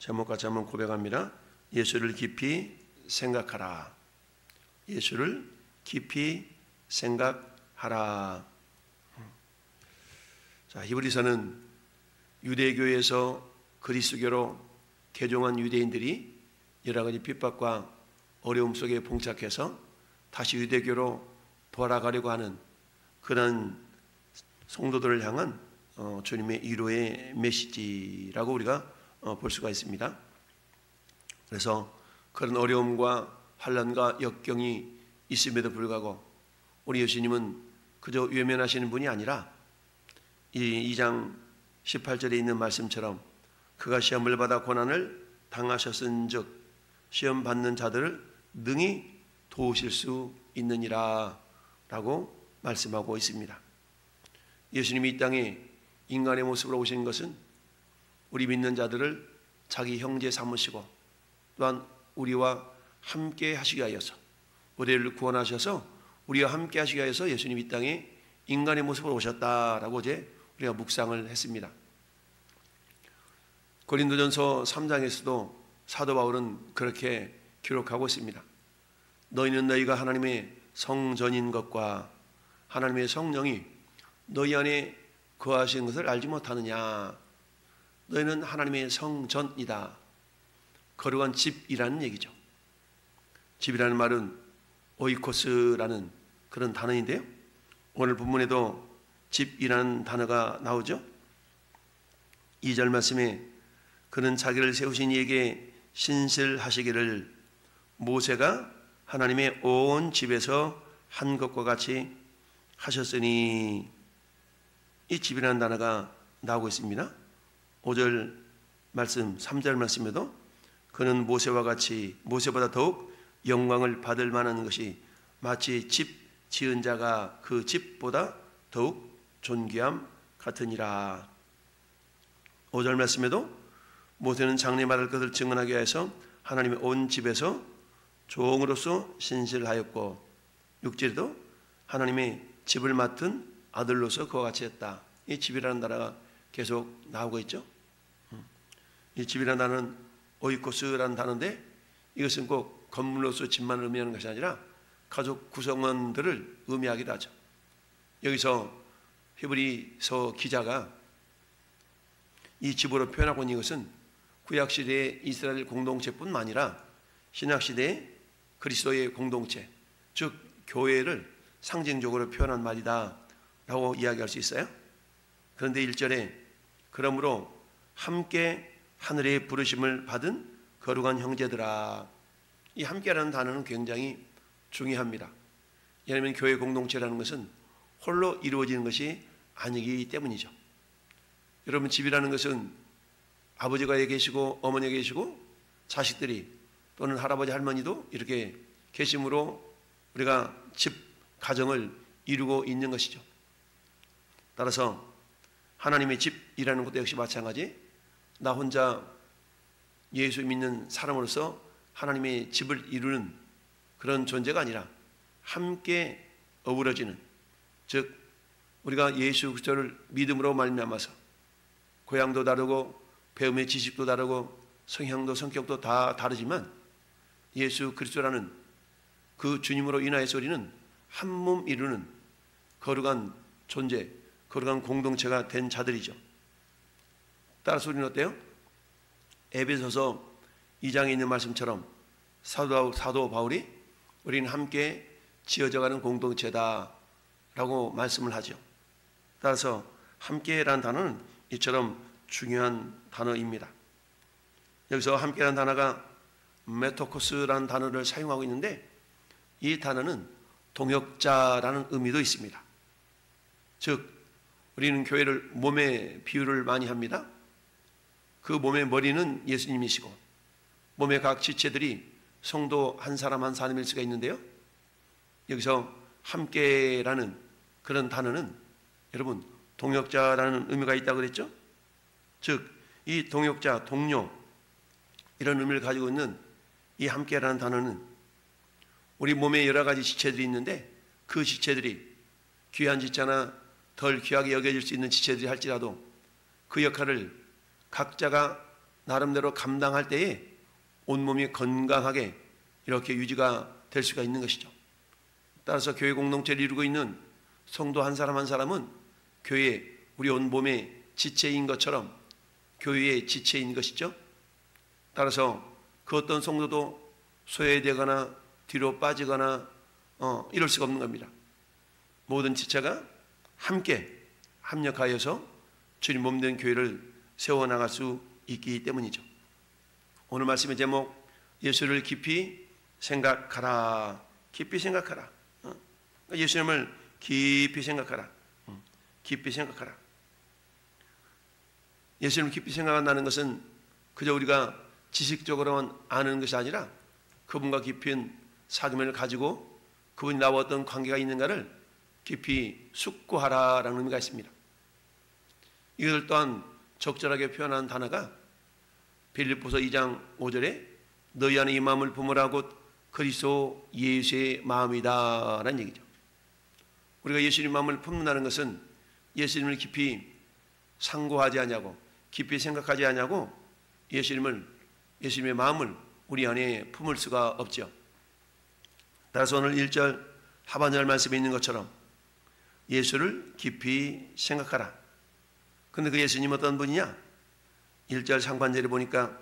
제목 같이 한번 고백합니다. 예수를 깊이 생각하라. 예수를 깊이 생각하라. 자, 히브리서는 유대교에서 그리스도교로 개종한 유대인들이 여러 가지 핍박과 어려움 속에 봉착해서 다시 유대교로 돌아가려고 하는 그런 성도들을 향한 주님의 위로의 메시지라고 우리가 볼 수가 있습니다. 그래서 그런 어려움과 환난과 역경이 있음에도 불구하고 우리 예수님은 그저 외면하시는 분이 아니라 이 2장 18절에 있는 말씀처럼 그가 시험을 받아 고난을 당하셨은즉 시험 받는 자들을 능히 도우실 수 있느니라 라고 말씀하고 있습니다. 예수님이 이 땅에 인간의 모습으로 오신 것은 우리 믿는 자들을 자기 형제 삼으시고 또한 우리와 함께 하시기 위하여서 우리를 구원하셔서 우리와 함께 하시기 위하여서 예수님이 이 땅에 인간의 모습으로 오셨다라고 어제 우리가 묵상을 했습니다. 고린도전서 3장에서도 사도 바울은 그렇게 기록하고 있습니다. 너희는 너희가 하나님의 성전인 것과 하나님의 성령이 너희 안에 거하시는 것을 알지 못하느냐. 너희는 하나님의 성전이다. 거룩한 집이라는 얘기죠. 집이라는 말은 오이코스라는 그런 단어인데요, 오늘 본문에도 집이라는 단어가 나오죠. 2절 말씀에 그는 자기를 세우신 이에게 신실하시기를 모세가 하나님의 온 집에서 한 것과 같이 하셨으니, 이 집이라는 단어가 나오고 있습니다. 5절 말씀, 3절 말씀에도 그는 모세와 같이 모세보다 더욱 영광을 받을 만한 것이 마치 집 지은 자가 그 집보다 더욱 존귀함 같으니라. 5절 말씀에도 모세는 장래 말할 것을 증언하기 위해서 하나님의 온 집에서 종으로서 신실하였고, 6절에도 하나님의 집을 맡은 아들로서 그와 같이 했다. 이 집이라는 단어가 계속 나오고 있죠. 이 집이라는 단어는 오이코스라는 단어인데, 이것은 꼭 건물로서 집만 의미하는 것이 아니라 가족 구성원들을 의미하기도 하죠. 여기서 히브리서 기자가 이 집으로 표현하고 있는 것은 구약시대의 이스라엘 공동체뿐만 아니라 신약시대의 그리스도의 공동체, 즉 교회를 상징적으로 표현한 말이다 라고 이야기할 수 있어요. 그런데 1절에 그러므로 함께 하늘의 부르심을 받은 거룩한 형제들아, 이 함께라는 단어는 굉장히 중요합니다. 왜냐하면 교회 공동체라는 것은 홀로 이루어지는 것이 아니기 때문이죠. 여러분, 집이라는 것은 아버지가 계시고 어머니가 계시고 자식들이 또는 할아버지 할머니도 이렇게 계심으로 우리가 집, 가정을 이루고 있는 것이죠. 따라서 하나님의 집이라는 것도 역시 마찬가지, 나 혼자 예수 믿는 사람으로서 하나님의 집을 이루는 그런 존재가 아니라 함께 어우러지는, 즉 우리가 예수 그리스도를 믿음으로 말미암아서 고향도 다르고 배움의 지식도 다르고 성향도 성격도 다 다르지만 예수 그리스도라는 그 주님으로 인하여서 우리는 한 몸 이루는 거룩한 존재, 거룩한 공동체가 된 자들이죠. 따라서 우리는 어때요? 에베소서 2장에 있는 말씀처럼 사도 바울이 우리는 함께 지어져가는 공동체다 라고 말씀을 하죠. 따라서 함께라는 단어는 이처럼 중요한 단어입니다. 여기서 함께라는 단어가 메토코스라는 단어를 사용하고 있는데, 이 단어는 동역자라는 의미도 있습니다. 즉 우리는 교회를 몸에 비유를 많이 합니다. 그 몸의 머리는 예수님이시고 몸의 각 지체들이 성도 한 사람 한 사람일 수가 있는데요, 여기서 함께라는 그런 단어는 여러분 동역자라는 의미가 있다고 그랬죠. 즉 이 동역자, 동료, 이런 의미를 가지고 있는 이 함께라는 단어는 우리 몸에 여러 가지 지체들이 있는데, 그 지체들이 귀한 지체나 덜 귀하게 여겨질 수 있는 지체들이 할지라도 그 역할을 각자가 나름대로 감당할 때에 온몸이 건강하게 이렇게 유지가 될 수가 있는 것이죠. 따라서 교회 공동체를 이루고 있는 성도 한 사람 한 사람은 교회 우리 온몸의 지체인 것처럼 교회의 지체인 것이죠. 따라서 그 어떤 성도도 소외되거나 뒤로 빠지거나 이럴 수가 없는 겁니다. 모든 지체가 함께 합력하여서 주님 몸된 교회를 세워나갈 수 있기 때문이죠. 오늘 말씀의 제목, 예수를 깊이 생각하라. 깊이 생각하라. 예수님을 깊이 생각하라. 깊이 생각하라. 예수님을 깊이 생각한다는 것은 그저 우리가 지식적으로만 아는 것이 아니라 그분과 깊은 사귐을 가지고 그분이 나와 어떤 관계가 있는가를 깊이 숙고하라라는 의미가 있습니다. 이것을 또한 적절하게 표현한 단어가 빌립보서 2장 5절에 너희 안에 이 마음을 품으라 곧 그리스도 예수의 마음이다 라는 얘기죠. 우리가 예수님 마음을 품는다는 것은 예수님을 깊이 상고하지 않냐고, 깊이 생각하지 않냐고 예수님의 마음을 우리 안에 품을 수가 없죠. 따라서 오늘 1절 하반절 말씀에 있는 것처럼 예수를 깊이 생각하라. 근데 그 예수님 어떤 분이냐? 1절 상반절에 보니까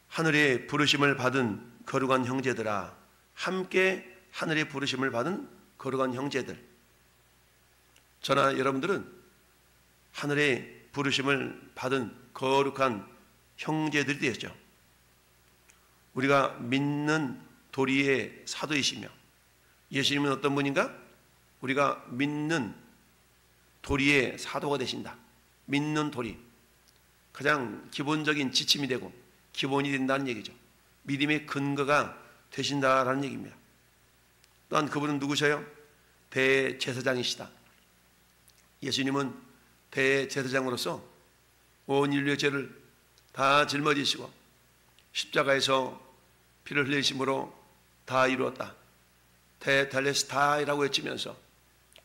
하늘의 부르심을 받은 거룩한 형제들아, 함께 하늘의 부르심을 받은 거룩한 형제들. 저나 여러분들은 하늘의 부르심을 받은 거룩한 형제들이 되었죠. 우리가 믿는 도리의 사도이시며 예수님은 어떤 분인가? 우리가 믿는 도리의 사도가 되신다. 믿는 도리, 가장 기본적인 지침이 되고 기본이 된다는 얘기죠. 믿음의 근거가 되신다라는 얘기입니다. 또한 그분은 누구셔요? 대제사장이시다. 예수님은 대제사장으로서 온 인류의 죄를 다 짊어지시고 십자가에서 피를 흘리심으로 다 이루었다. 테텔레스타이라고 외치면서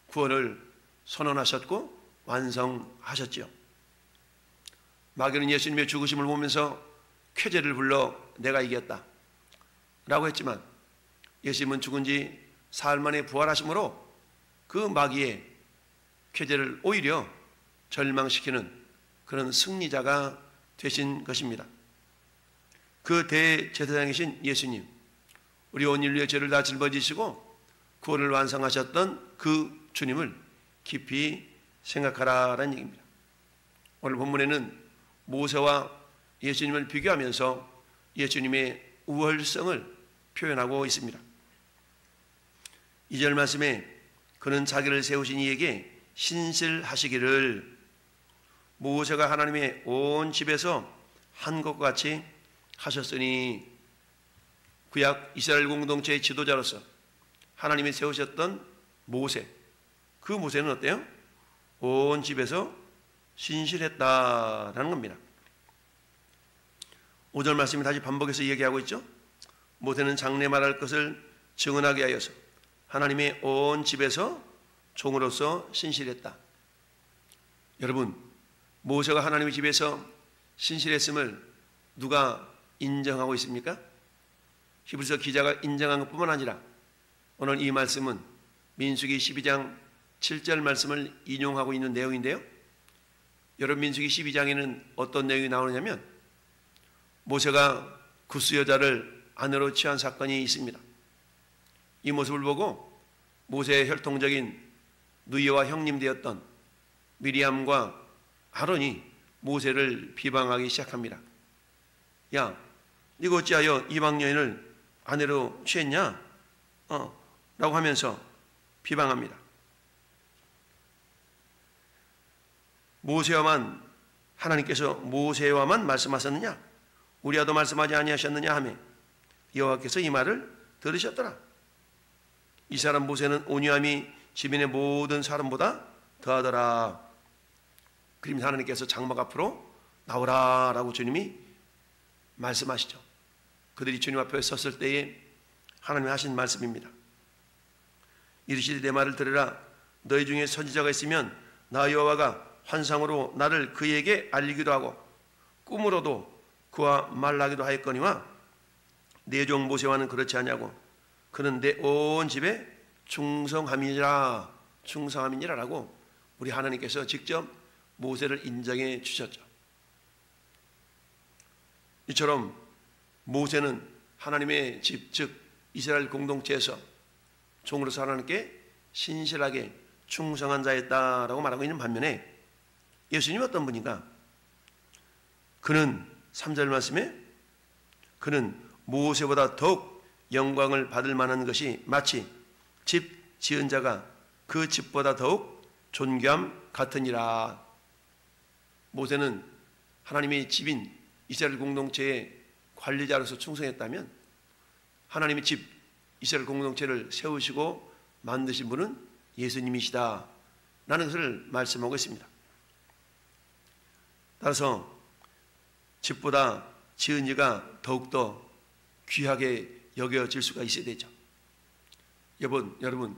구원을 선언하셨고 완성하셨지요. 마귀는 예수님의 죽으심을 보면서 쾌재를 불러 내가 이겼다 라고 했지만 예수님은 죽은 지 사흘 만에 부활하심으로 그 마귀의 쾌재를 오히려 절망시키는 그런 승리자가 되신 것입니다. 그 대제사장이신 예수님, 우리 온 인류의 죄를 다 짊어지시고 구원을 완성하셨던 그 주님을 깊이 생각하라라는 얘기입니다. 오늘 본문에는 모세와 예수님을 비교하면서 예수님의 우월성을 표현하고 있습니다. 2절 말씀에 그는 자기를 세우신 이에게 신실하시기를, 모세가 하나님의 온 집에서 한 것과 같이 하셨으니, 구약 이스라엘 공동체의 지도자로서 하나님이 세우셨던 모세, 그 모세는 어때요? 온 집에서 신실했다라는 겁니다. 5절 말씀이 다시 반복해서 얘기하고 있죠. 모세는 장래 말할 것을 증언하게 하여서 하나님의 온 집에서 종으로서 신실했다. 여러분, 모세가 하나님의 집에서 신실했음을 누가 인정하고 있습니까? 히브리서 기자가 인정한 것뿐만 아니라 오늘 이 말씀은 민수기 12장 7절 말씀을 인용하고 있는 내용인데요. 여러분, 민수기 12장에는 어떤 내용이 나오느냐면 모세가 구스 여자를 아내로 취한 사건이 있습니다. 이 모습을 보고 모세의 혈통적인 누이와 형님 되었던 미리암과 아론이 모세를 비방하기 시작합니다. 야, 네가 어찌하여 이방 여인을 아내로 취했냐? 라고 하면서 비방합니다. 하나님께서 모세와만 말씀하셨느냐? 우리와도 말씀하지 아니하셨느냐 하며 여호와께서 이 말을 들으셨더라. 이 사람 모세는 온유함이 지면의 모든 사람보다 더하더라. 그러면서 하나님께서 장막 앞으로 나오라 라고 주님이 말씀하시죠. 그들이 주님 앞에 섰을 때에 하나님이 하신 말씀입니다. 이르시되 내 말을 들으라. 너희 중에 선지자가 있으면 나 여호와가 환상으로 나를 그에게 알리기도 하고 꿈으로도 그와 말하기도 하였거니와 내 종 모세와는 그렇지 않냐고. 그는 내 온 집에 충성함이니라 라고 우리 하나님께서 직접 모세를 인정해 주셨죠. 이처럼 모세는 하나님의 집, 즉 이스라엘 공동체에서 종으로서 하나님께 신실하게 충성한 자였다라고 말하고 있는 반면에 예수님이 어떤 분인가? 그는 3절 말씀에 그는 모세보다 더욱 영광을 받을 만한 것이 마치 집 지은 자가 그 집보다 더욱 존귀함 같으니라. 모세는 하나님의 집인 이스라엘 공동체의 관리자로서 충성했다면 하나님의 집 이스라엘 공동체를 세우시고 만드신 분은 예수님이시다 라는 것을 말씀하고 있습니다. 따라서 집보다 지은 이가 더욱더 귀하게 여겨질 수가 있어야 되죠. 여러분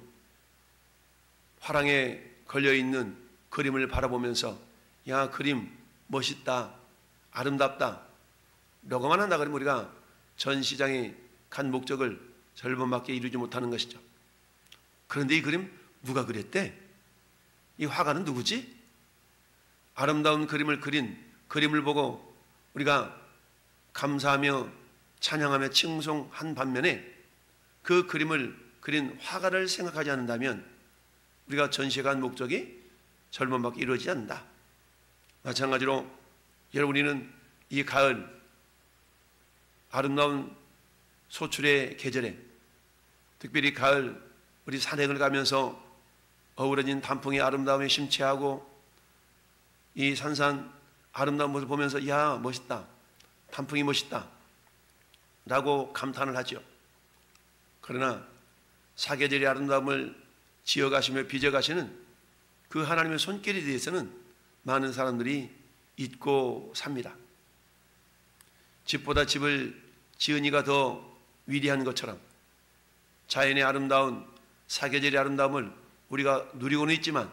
화랑에 걸려있는 그림을 바라보면서 야, 그림 멋있다, 아름답다 라고만 한다 그러면 우리가 전시장에 간 목적을 절반밖에 이루지 못하는 것이죠. 그런데 이 그림 누가 그렸대? 이 화가는 누구지? 아름다운 그림을 그린 그림을 보고 우리가 감사하며 찬양하며 칭송한 반면에 그 그림을 그린 화가를 생각하지 않는다면 우리가 전시에 간 목적이 절반밖에 이루어지지 않는다. 마찬가지로 여러분, 이 가을 아름다운 소출의 계절에 특별히 가을 우리 산행을 가면서 어우러진 단풍의 아름다움에 심취하고 이 산산 아름다운 모습을 보면서 야, 멋있다, 단풍이 멋있다 라고 감탄을 하죠. 그러나 사계절의 아름다움을 지어가시며 빚어가시는 그 하나님의 손길에 대해서는 많은 사람들이 잊고 삽니다. 집보다 집을 지은 이가 더 위대한 것처럼 자연의 아름다운 사계절의 아름다움을 우리가 누리고는 있지만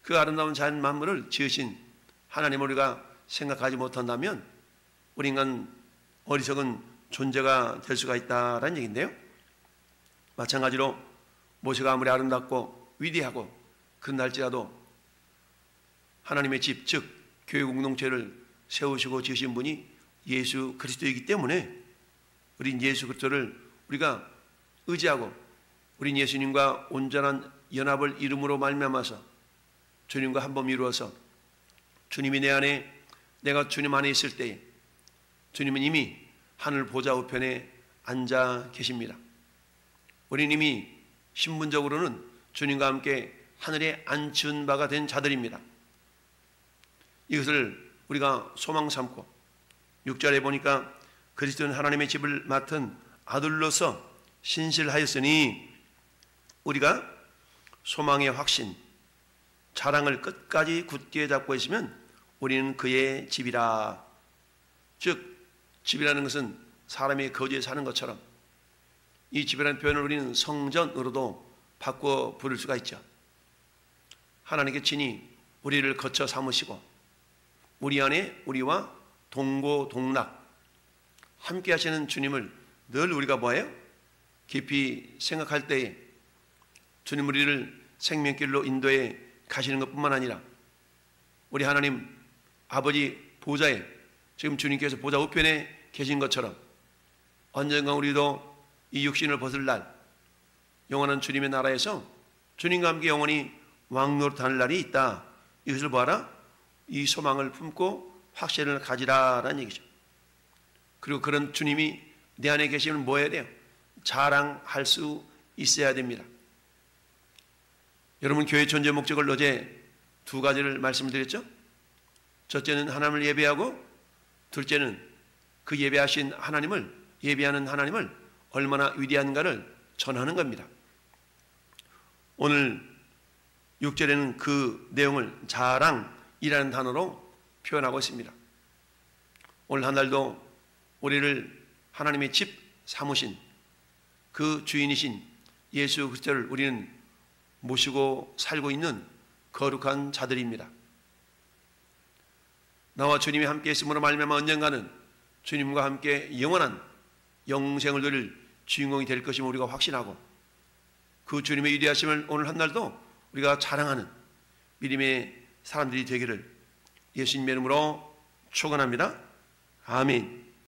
그 아름다운 자연 만물을 지으신 하나님을 우리가 생각하지 못한다면 우리 인간 어리석은 존재가 될 수가 있다라는 얘기인데요. 마찬가지로 모세가 아무리 아름답고 위대하고 그날지라도 하나님의 집, 즉 교회 공동체를 세우시고 지으신 분이 예수 그리스도이기 때문에 우린 예수 그리스도를 우리가 의지하고 우린 예수님과 온전한 연합을 이름으로 말미암아서 주님과 한번 이루어서 주님이 내 안에 내가 주님 안에 있을 때에 주님은 이미 하늘 보좌 우편에 앉아 계십니다. 우리는 이미 신분적으로는 주님과 함께 하늘에 앉힌 바가 된 자들입니다. 이것을 우리가 소망 삼고 6절에 보니까 그리스도는 하나님의 집을 맡은 아들로서 신실하였으니 우리가 소망의 확신, 자랑을 끝까지 굳게 잡고 있으면 우리는 그의 집이라. 즉 집이라는 것은 사람이 거주에 사는 것처럼 이 집이라는 표현을 우리는 성전으로도 바꿔 부를 수가 있죠. 하나님께 친히 우리를 거처 삼으시고 우리 안에 우리와 동고동락 함께 하시는 주님을 늘 우리가 뭐예요? 깊이 생각할 때에 주님 우리를 생명길로 인도해 가시는 것뿐만 아니라 우리 하나님 아버지 보좌에 지금 주님께서 보좌 우편에 계신 것처럼 언젠가 우리도 이 육신을 벗을 날 영원한 주님의 나라에서 주님과 함께 영원히 왕노릇하는 날이 있다. 이것을 보아라. 이 소망을 품고 확신을 가지라라는 얘기죠. 그리고 그런 주님이 내 안에 계시면 뭐 해야 돼요? 자랑할 수 있어야 됩니다. 여러분, 교회 존재 목적을 어제 두 가지를 말씀드렸죠. 첫째는 하나님을 예배하고 둘째는 그 예배하신 하나님을, 예배하는 하나님을 얼마나 위대한가를 전하는 겁니다. 오늘 6절에는 그 내용을 자랑이라는 단어로 표현하고 있습니다. 오늘 한 달도 우리를 하나님의 집 삼으신 그 주인이신 예수 그리스도를 우리는 모시고 살고 있는 거룩한 자들입니다. 나와 주님이 함께 있음으로 말미암아 언젠가는 주님과 함께 영원한 영생을 누릴 주인공이 될 것임을 우리가 확신하고, 그 주님의 위대하심을 오늘 한날도 우리가 자랑하는 믿음의 사람들이 되기를 예수님의 이름으로 축원합니다. 아멘.